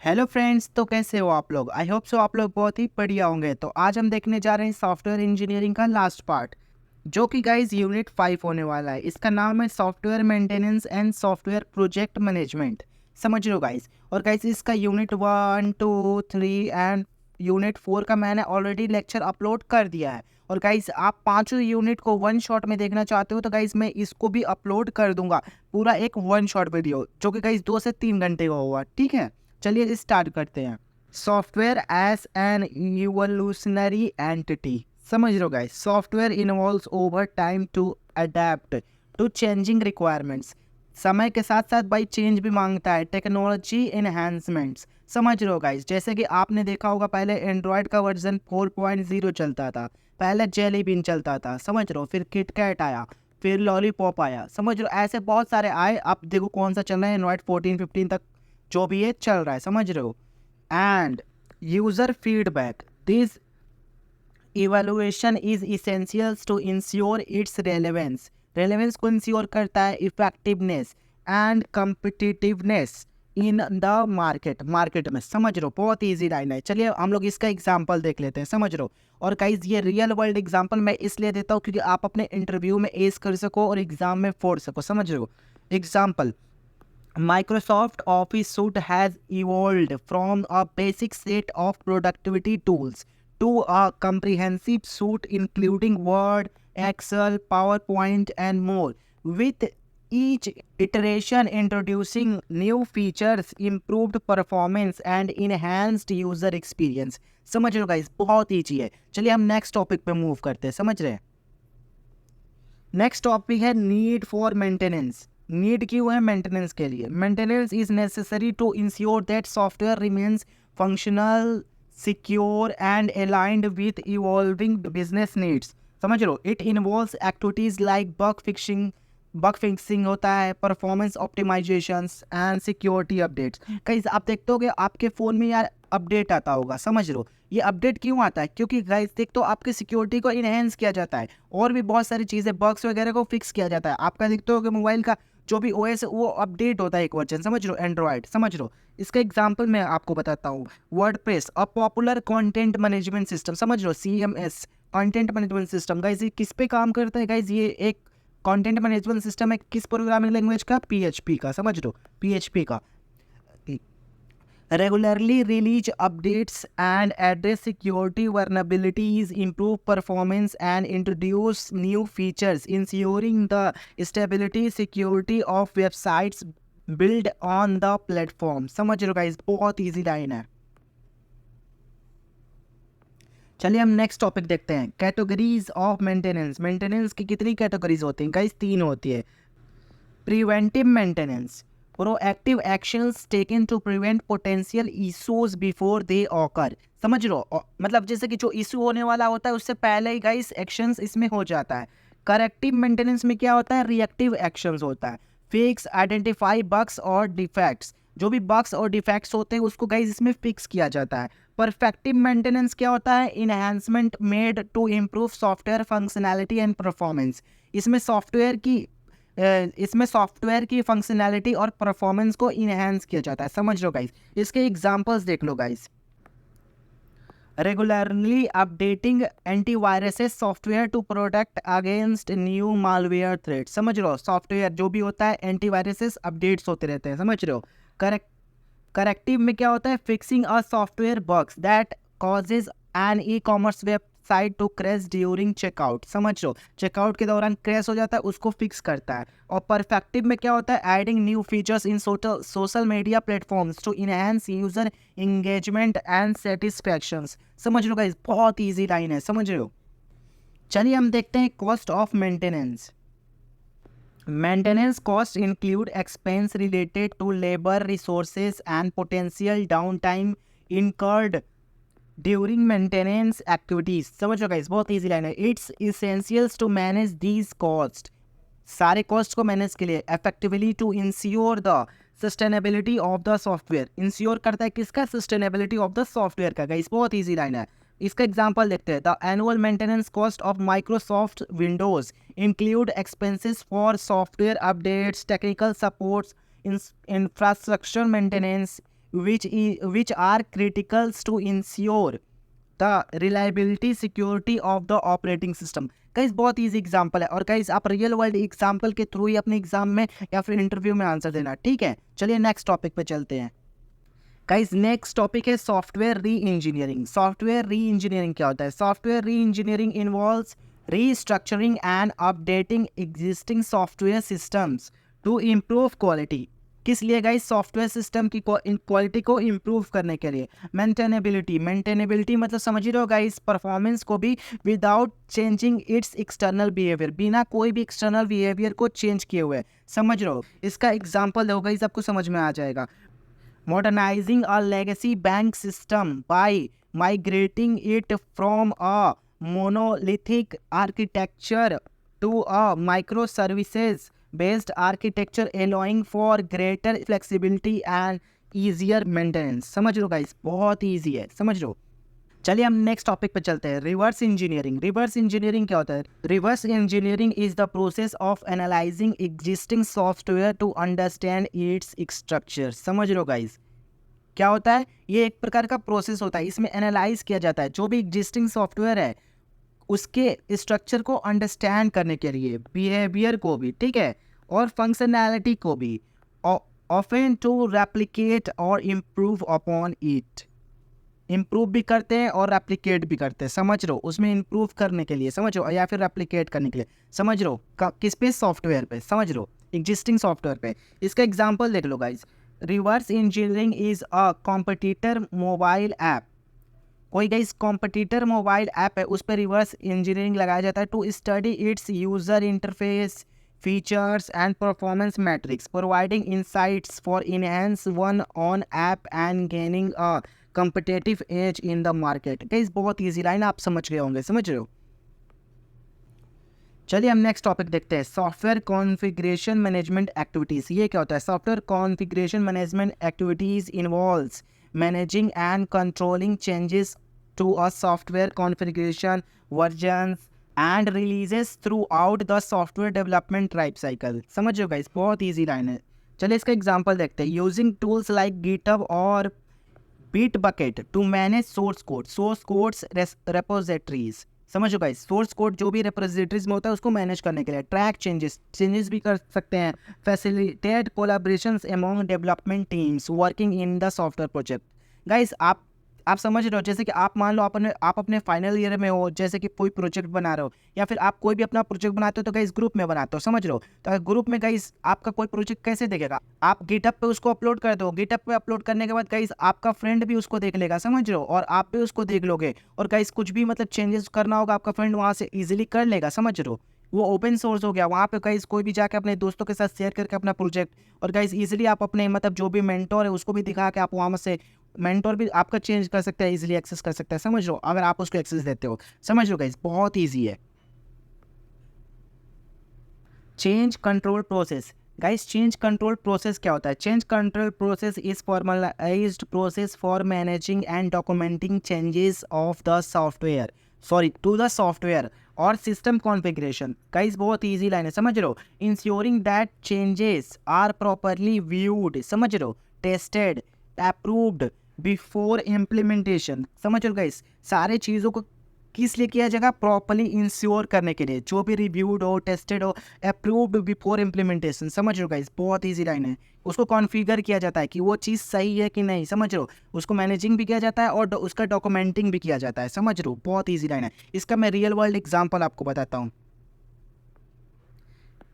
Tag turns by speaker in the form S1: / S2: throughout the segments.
S1: Hello friends, तो कैसे हो आप लोग। आई होप सो आप लोग बहुत ही बढ़िया होंगे। तो आज हम देखने जा रहे हैं सॉफ्टवेयर इंजीनियरिंग का लास्ट पार्ट, जो कि गाइज यूनिट 5 होने वाला है। इसका नाम है software maintenance and software project management. समझ लो गाइज। और गाइज इसका यूनिट 1, 2, 3 एंड यूनिट 4 का मैंने ऑलरेडी लेक्चर अपलोड कर दिया है। और गाइज आप पांचों यूनिट को वन शॉट में देखना चाहते हो तो गाइज मैं इसको भी अपलोड कर दूंगा, पूरा एक वन शॉट वीडियो, जो कि गाइज 2 से 3 घंटे का होगा। ठीक है, चलिए स्टार्ट करते हैं। Software as an evolutionary entity. समझ रहे हो guys, software involves over time to adapt to changing requirements. समय के साथ साथ भाई चेंज भी मांगता है, टेक्नोलॉजी एनहांसमेंट्स। समझ रहे हो गाइस, जैसे कि आपने देखा होगा पहले एंड्रॉयड का वर्जन 4.0 चलता था, पहले जेली बीन चलता था, समझ रहे हो, फिर किटकैट आया, फिर लॉलीपॉप आया, समझ रहे हो, ऐसे बहुत सारे आए। अब देखो कौन सा चल रहा है, एंड्रॉयड 14-15 तक जो भी ये चल रहा है, समझ रहे हो। And user feedback, this evaluation is essentials to ensure its relevance. Relevance को इंश्योर करता है, effectiveness and competitiveness in the market. Market में, समझ रहे हो, बहुत ईजी लाइन है। चलिए हम लोग इसका एग्जाम्पल देख लेते हैं, समझ रहे हो। और गाइज ये रियल वर्ल्ड एग्जाम्पल मैं इसलिए देता हूँ क्योंकि आप अपने इंटरव्यू में एस कर सको और एग्जाम में फोड़ सको, समझ रहे हो। Example, Microsoft Office suite has evolved from a basic set of productivity tools to a comprehensive suite including Word, Excel, PowerPoint, and more, with each iteration introducing new features, improved performance, and enhanced user experience. समझ रहे हो guys, बहुत easy है। चलिए हम next topic पे move करते हैं, समझ रहे हैं। नेक्स्ट टॉपिक है नीड फॉर मेंटेनेंस। नीड क्यों है मेंटेनेंस के लिए? Maintenance is necessary to ensure that software remains functional, secure and aligned with evolving business needs. समझ लो, it involves activities like bug fixing होता है, performance optimizations and security updates. कहीं आप देखते हो आपके फ़ोन में यार अपडेट आता होगा, समझ लो। ये अपडेट क्यों आता है? क्योंकि गाइस देख तो आपकी सिक्योरिटी को इनहेंस किया जाता है और भी बहुत सारी चीज़ें, बग्स वगैरह को फिक्स किया जाता है। आपका देखते हो कि मोबाइल का जो भी ओएस है वो अपडेट होता है एक वर्जन, समझ लो, एंड्रॉयड, समझ लो। इसका एग्जांपल मैं आपको बताता हूँ। WordPress, a popular content management system, समझ लो, CMS, content management system. Guys ये किस पे काम करता है? गाइस ये एक कंटेंट मैनेजमेंट सिस्टम है, किस प्रोग्रामिंग लैंग्वेज का? PHP का, समझ लो, PHP का। Regularly release updates and address security vulnerabilities, improve performance, and introduce new features, ensuring the stability, security of websites built on the platform. समझ लो गाइस, बहुत easy line है। चलिए हम नेक्स्ट टॉपिक देखते हैं, कैटेगरीज ऑफ मेंटेनेंस। मेंटेनेंस की कितनी कैटेगरीज होती हैं गाइस? 3 होती है। Preventive maintenance, proactive actions taken to prevent potential issues before they occur. समझ लो, मतलब जैसे कि जो इशू होने वाला होता है उससे पहले ही गाइस एक्शंस इसमें हो जाता है। करेक्टिव मेंटेनेंस में क्या होता है? रिएक्टिव एक्शंस होता है। फिक्स, आइडेंटिफाई बग्स और डिफेक्ट्स, जो भी बग्स और डिफेक्ट्स होते हैं उसको गाइस इसमें फिक्स किया जाता है। परफेक्टिव मेंटेनेंस क्या होता है? Enhancement made to improve software functionality and performance. इसमें सॉफ्टवेयर की फंक्शनैलिटी और परफॉर्मेंस को इनहेंस किया जाता है, समझ लो गाइस। इसके एग्जांपल्स देख लो guys. Regularly updating antiviruses software to protect against new malware threat. समझ लो, सॉफ्टवेयर जो भी होता है एंटीवायरसेस अपडेट्स होते रहते हैं, समझ रहे हो। करेक्टिव में क्या होता है? Fixing a software bugs that causes an e commerce website to crash during checkout. समझ लो, चेकआउट के दौरान क्रैश हो जाता है, उसको फिक्स करता है। और परफेक्टिव में क्या होता है? Adding new features in social media platforms to enhance user engagement and satisfactions. समझ लो गाइस, बहुत ईजी लाइन है, समझ रहे हो। चलिए हम देखते हैं cost of maintenance. Maintenance costs include expense related to labor, resources, and potential downtime incurred during maintenance activities. समझो गाइस, बहुत easy line है। It's essential to manage these costs, सारे cost को manage के लिए effectively to ensure the sustainability of the software। Ensure करता है किसका? sustainability of the software का। गाइस बहुत easy line है। इसका एग्जाम्पल देखते हैं। The annual maintenance cost of Microsoft Windows include expenses for software updates, technical supports, infrastructure maintenance, which are critical to ensure the reliability security of the operating system। Guys बहुत easy example है, और guys आप real world example के through ही अपने exam में या फिर interview में आंसर देना, ठीक है। चलिए नेक्स्ट टॉपिक पे चलते हैं। गाइस नेक्स्ट टॉपिक है software reengineering. Software reengineering क्या होता है? Software reengineering involves restructuring and updating existing software systems to improve quality. किस लिए गाइस? सॉफ्टवेयर सिस्टम की क्वालिटी को इम्प्रूव करने के लिए। मेंटेनेबिलिटी मतलब समझ ही रहे हो गाइस, परफॉर्मेंस को भी without changing it's external behaviour, बिना कोई भी एक्सटर्नल बिहेवियर को चेंज किए हुए, समझ रहे हो। इसका एग्जांपल दो गाइस, आपको समझ में आ जाएगा। Modernizing a legacy bank system by migrating it from a monolithic architecture to a microservices based architecture, allowing for greater flexibility and easier maintenance। समझ लो गाइस, बहुत ईजी है, समझ लो। चलिए हम नेक्स्ट टॉपिक पे चलते हैं, रिवर्स इंजीनियरिंग। रिवर्स इंजीनियरिंग क्या होता है? Reverse engineering is the process of analysing existing software to understand its structure. समझ लो गाइस, क्या होता है? ये एक प्रकार का प्रोसेस होता है, इसमें एनालाइज किया जाता है जो भी एग्जिस्टिंग सॉफ्टवेयर है उसके स्ट्रक्चर को अंडरस्टैंड करने के लिए, बिहेवियर को भी, ठीक है, और फंक्शनैलिटी को भी, ऑफन टू रेप्लिकेट और इम्प्रूव अपॉन इट। इम्प्रूव भी करते हैं और रेप्लिकेट भी करते हैं, समझ लो। उसमें इम्प्रूव करने के लिए समझ लो, या फिर रेप्लिकेट करने के लिए समझ लो। किस पे? सॉफ्टवेयर पे, समझ लो, एग्जिस्टिंग सॉफ्टवेयर पे। इसका एग्जांपल देख लो guys. Reverse engineering is a competitor mobile app. कोई गाइस कॉम्पिटिटर मोबाइल ऐप है, उस पर रिवर्स इंजीनियरिंग लगाया जाता है to study its user interface, features and performance matrix, providing insights for enhance one on app and gaining a competitive edge in the market। Guys बहुत easy line, आप समझ गए होंगे, समझ रहे हो। चलिए हम नेक्स्ट टॉपिक देखते हैं, सॉफ्टवेयर कॉन्फ़िगरेशन मैनेजमेंट एक्टिविटीज। ये क्या होता है? Software configuration management activities involves managing and controlling changes to a software configuration, versions and releases throughout the software development life cycle. समझ रहे हो गाइस, बहुत ईजी लाइन है। चलिए इसका एग्जाम्पल देखते हैं। यूजिंग टूल्स लाइक गिटहब और Bitbucket to manage source codes repositories। समझो गाइस, सोर्स कोड जो भी रेपोजिटरीज में होता है उसको मैनेज करने के लिए, ट्रैक चेंजेस भी कर सकते हैं, facilitate collaborations among development teams working in the software project. Guys आप समझ रहे हो, जैसे कि आप मान लो आप अपने फाइनल ईयर में हो, जैसे कि कोई प्रोजेक्ट बना रहे हो, या फिर आप कोई भी अपना प्रोजेक्ट बनाते हो तो गाइस ग्रुप में बनाते हो, समझ रहे हो। तो ग्रुप में गाइस आपका कोई प्रोजेक्ट कैसे देखेगा? आप गिटहब पे उसको अपलोड कर दो, गिटहब पे अपलोड करने के बाद गाइस आपका फ्रेंड भी उसको देख लेगा, समझ रहे हो, और आप भी उसको देख लोगे, और गाइस कुछ भी मतलब चेंजेस करना होगा आपका फ्रेंड वहाँ से ईजिली कर लेगा, समझ रहे हो। वो ओपन सोर्स हो गया, वहाँ पे गाइस कोई भी जाके अपने दोस्तों के साथ शेयर करके अपना प्रोजेक्ट, और गाइस इजीली आप अपने मतलब जो भी मेंटोर है उसको भी दिखा के आप वहाँ से मेंटोर भी आपका चेंज कर सकता है, इजीली एक्सेस कर सकता है, समझ लो, अगर आप उसको एक्सेस देते हो, समझ लो गाइस, बहुत ईजी है। Change control process. Guys change control process क्या होता है? Change control process is formalized process for managing and documenting changes of the software to the software और सिस्टम कॉन्फ़िगरेशन। गाइस बहुत इजी लाइन है, समझ लो। Ensuring that changes are properly viewed, समझ लो, टेस्टेड, अप्रूव्ड बिफोर इम्प्लीमेंटेशन। समझ लो guys, सारे चीज़ों को किस लिए किया जाएगा? प्रॉपरली इंश्योर करने के लिए, जो भी रिव्यूड हो, टेस्टेड हो, अप्रूव्ड बिफोर इम्प्लीमेंटेशन। समझ लो गाइस, बहुत इजी लाइन है। उसको कॉन्फ़िगर किया जाता है कि वो चीज़ सही है कि नहीं, समझ लो। उसको मैनेजिंग भी किया जाता है और उसका डॉक्यूमेंटिंग भी किया जाता है, समझ लो, बहुत ईजी लाइन है। इसका मैं रियल वर्ल्ड एग्जाम्पल आपको बताता हूँ।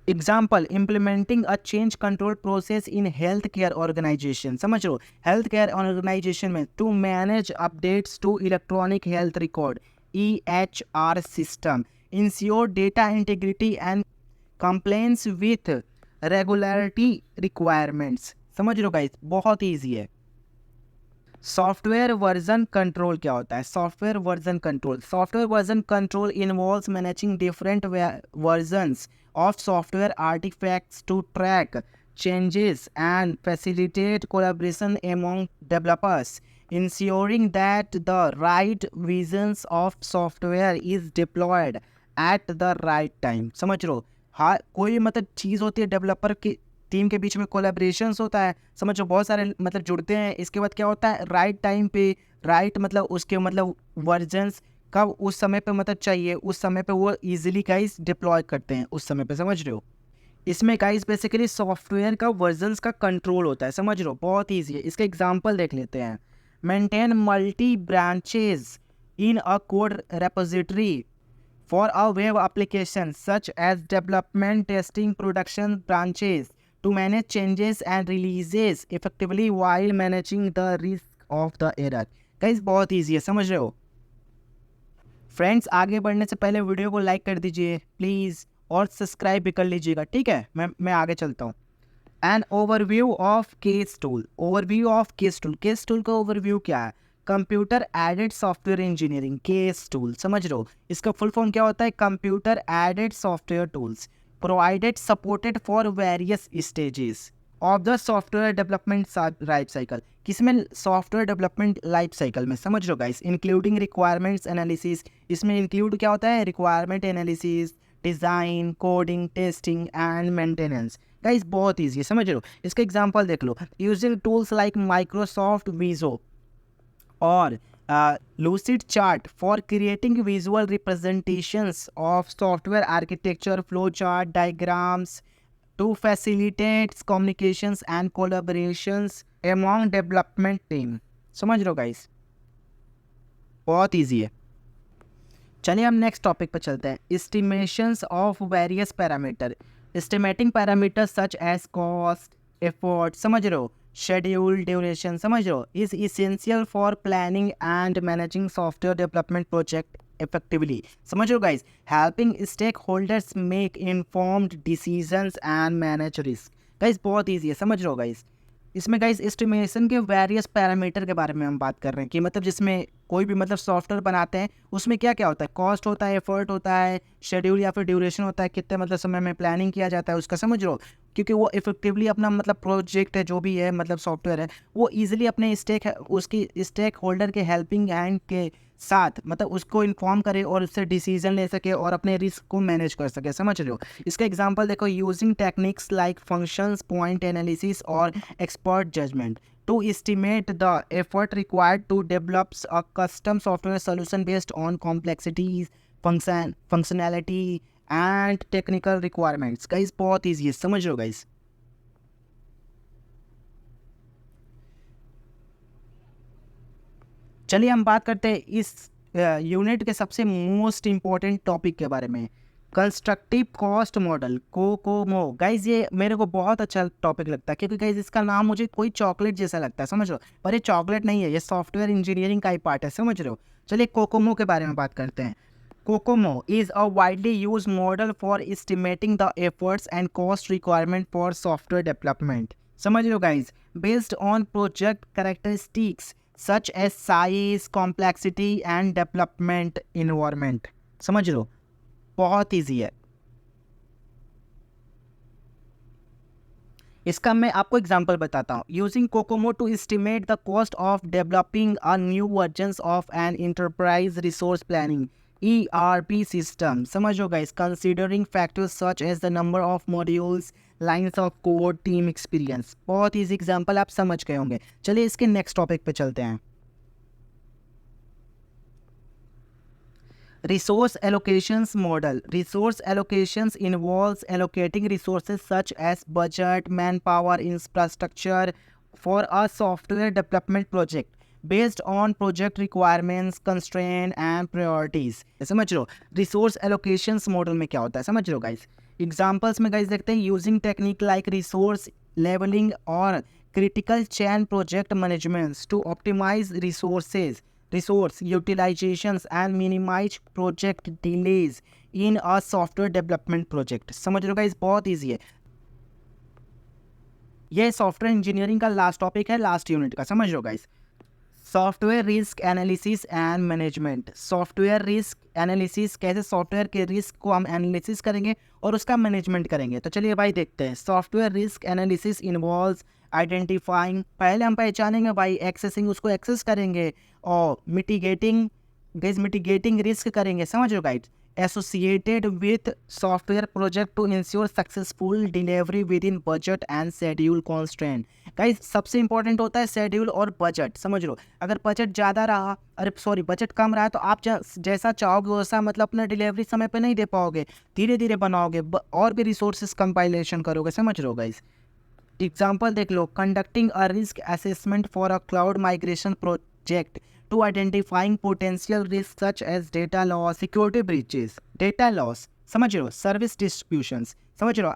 S1: Example, implementing a change control process in health care organization. समझ लो, हेल्थ केयर ऑर्गेनाइजेशन में to manage updates to electronic health record EHR system, ensure data integrity and compliance with regularity requirements। समझ लो guys, बहुत easy है। Software version control क्या होता है? Software version control involves managing different versions of software artifacts to track changes and facilitate collaboration among developers, ensuring that the right versions of software is deployed at the right time। समझ लो, हाँ, कोई मतलब चीज़ होती है developer की team के बीच में collaborations होता है, समझो बहुत सारे मतलब जुड़ते हैं। इसके बाद क्या होता है, राइट टाइम पे राइट मतलब उसके मतलब वर्जन्स कब उस समय पे मतलब चाहिए, उस समय पे वो इजीली गाइस डिप्लॉय करते हैं उस समय पे, समझ रहे हो। इसमें गाइस बेसिकली सॉफ्टवेयर का वर्जन्स का कंट्रोल होता है, समझ रहे हो, बहुत ईजी है। इसका एग्जांपल देख लेते हैं। Maintain multi branches in a code repository for a web application such as development, testing, production branches to manage changes and releases effectively while managing the risk of the error। Guys बहुत easy है, समझ रहे हो। Friends आगे बढ़ने से पहले video को लाइक कर दीजिए प्लीज़, और सब्सक्राइब भी कर लीजिएगा, ठीक है। मैं आगे चलता हूँ। An overview of case tool. Overview of case tool, case tool का ओवरव्यू क्या है, computer aided software engineering case tool, समझ रहे हो। इसका फुल फॉर्म क्या होता है, computer aided software tools provided supported for various stages of the software development life cycle. किसमें, सॉफ्टवेयर डेवलपमेंट लाइफ साइकिल में, समझ रहे हो गाइस। इंक्लूडिंग रिक्वायरमेंट्स एनालिसिस, इसमें इंक्लूड क्या होता है, requirement analysis, design, coding, testing and maintenance. Guys बहुत ईजी है, समझ रहे हो। इसका एग्जांपल देख लो, यूजिंग टूल्स लाइक माइक्रोसॉफ्ट विजो और lucid chart for creating visual representations of software architecture, flowchart diagrams to facilitate communications and collaborations among development team। समझ रहे हो गाइस, बहुत ईजी है। चलिए हम नेक्स्ट टॉपिक पर चलते हैं। Estimations of various parameter, estimating parameter such as cost, effort, समझ रहे हो, शेड्यूल, ड्यूरेशन, समझ रहे हो, is essential for planning and managing software development project effectively. समझ रहे हो guys, helping stakeholders make informed decisions and manage risk. Guys बहुत ईजी है, समझ रहे हो गाइस। इसमें गाइस एस्टिमेशन के वेरियस पैरामीटर के बारे में हम बात कर रहे हैं कि मतलब जिसमें कोई भी मतलब सॉफ्टवेयर बनाते हैं उसमें क्या क्या होता है, कॉस्ट होता है, एफर्ट होता है, शेड्यूल या फिर ड्यूरेशन होता है, कितने मतलब समय में प्लानिंग किया जाता है उसका, समझ रहे हो। क्योंकि वो इफेक्टिवली अपना मतलब प्रोजेक्ट है जो भी है मतलब सॉफ्टवेयर है, वो ईजिली अपने उसकी स्टेक होल्डर के हेल्पिंग हैंड के साथ मतलब उसको इन्फॉर्म करे और उससे डिसीजन ले सके और अपने रिस्क को मैनेज कर सके, समझ रहे हो। इसका एग्जांपल देखो, using techniques like functions, point analysis और expert judgement to estimate the effort required to develop a custom software solution based on complexities, functionality and technical requirements। Guys बहुत ईजी है, समझ रहे हो गाइस। चलिए हम बात करते हैं इस यूनिट के सबसे मोस्ट इम्पोर्टेंट टॉपिक के बारे में, constructive cost model, Kokomo. Guys ये मेरे को बहुत अच्छा टॉपिक लगता है क्योंकि गाइज इसका नाम मुझे कोई चॉकलेट जैसा लगता है, समझ लो, पर ये चॉकलेट नहीं है, ये सॉफ्टवेयर इंजीनियरिंग का ही पार्ट है, समझ रहे हो। चलिए कोकोमो के बारे में बात करते हैं। Kokomo is a widely use model for estimating the efforts and cost requirement for software development, समझ रहे हो guys, based on project characteristics such as size, complexity and development environment। समझ लो, बहुत ईजी है। इसका मैं आपको एग्जांपल बताता हूँ। Using COCOMO to estimate the cost of developing a new versions of an enterprise resource planning ERP system, समझ लो guys, considering factors such as the number of modules, lines of code, team experience. बहुत easy example, आप समझ गए होंगे। चलिए इसके next topic पे चलते हैं। Resource allocations model. Resource allocations involves allocating resources such as budget, manpower, infrastructure for a software development project based on project requirements, constraint and priorities। समझ लो रिसोर्स एलोकेशंस मॉडल में क्या होता है, समझ लो गाइस। एग्जांपल्स में गाइस देखते हैं, using technique like resource levelling और critical chain project management to optimize resource utilizations and minimize project delays in a software development project। समझ लो गाइस, बहुत ईजी है। ये सॉफ्टवेयर इंजीनियरिंग का लास्ट टॉपिक है, लास्ट यूनिट का, समझ लो guys. Software risk analysis and management. Software risk analysis, कैसे सॉफ्टवेयर के रिस्क को हम एनालिसिस करेंगे और उसका मैनेजमेंट करेंगे। तो चलिए भाई देखते हैं। Software risk analysis involves identifying, पहले हम पहचानेंगे भाई, एक्सेसिंग, उसको एक्सेस करेंगे, और मिटिगेटिंग रिस्क करेंगे, समझ लो guide. associated with software project to ensure successful delivery within budget and schedule constraint। Guys सबसे इंपॉर्टेंट होता है शेड्यूल और बजट, समझ लो। अगर बजट ज़्यादा रहा, अरे सॉरी बजट कम रहा तो आप जैसा चाहोगे वैसा मतलब अपना डिलीवरी समय पे नहीं दे पाओगे, धीरे धीरे बनाओगे और भी रिसोर्सेज कंपाइलेशन करोगे, समझ लो गाइस। एग्जाम्पल देख लो, conducting a risk assessment for a cloud migration project to identifying potential risks such as data loss, security breaches, data loss, समझ लो, service distributions, समझ लो,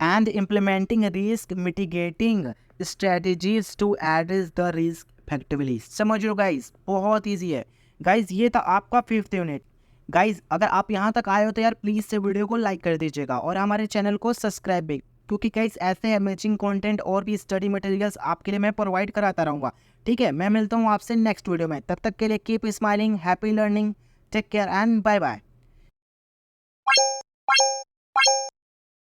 S1: and implementing risk mitigating strategies to address the risk effectively। समझ लो guys, बहुत easy है guys. ये था आपका 5th unit. Guys अगर आप यहाँ तक आए हो तो यार प्लीज़ से वीडियो को लाइक कर दीजिएगा और हमारे चैनल को सब्सक्राइब भी, क्योंकि गाइस ऐसे अमेजिंग कंटेंट और भी स्टडी मटेरियल्स आपके लिए मैं प्रोवाइड कराता रहूँगा। ठीक है, मैं मिलता हूँ आपसे नेक्स्ट वीडियो में, तब तक के लिए keep smiling, happy learning, take care and bye bye.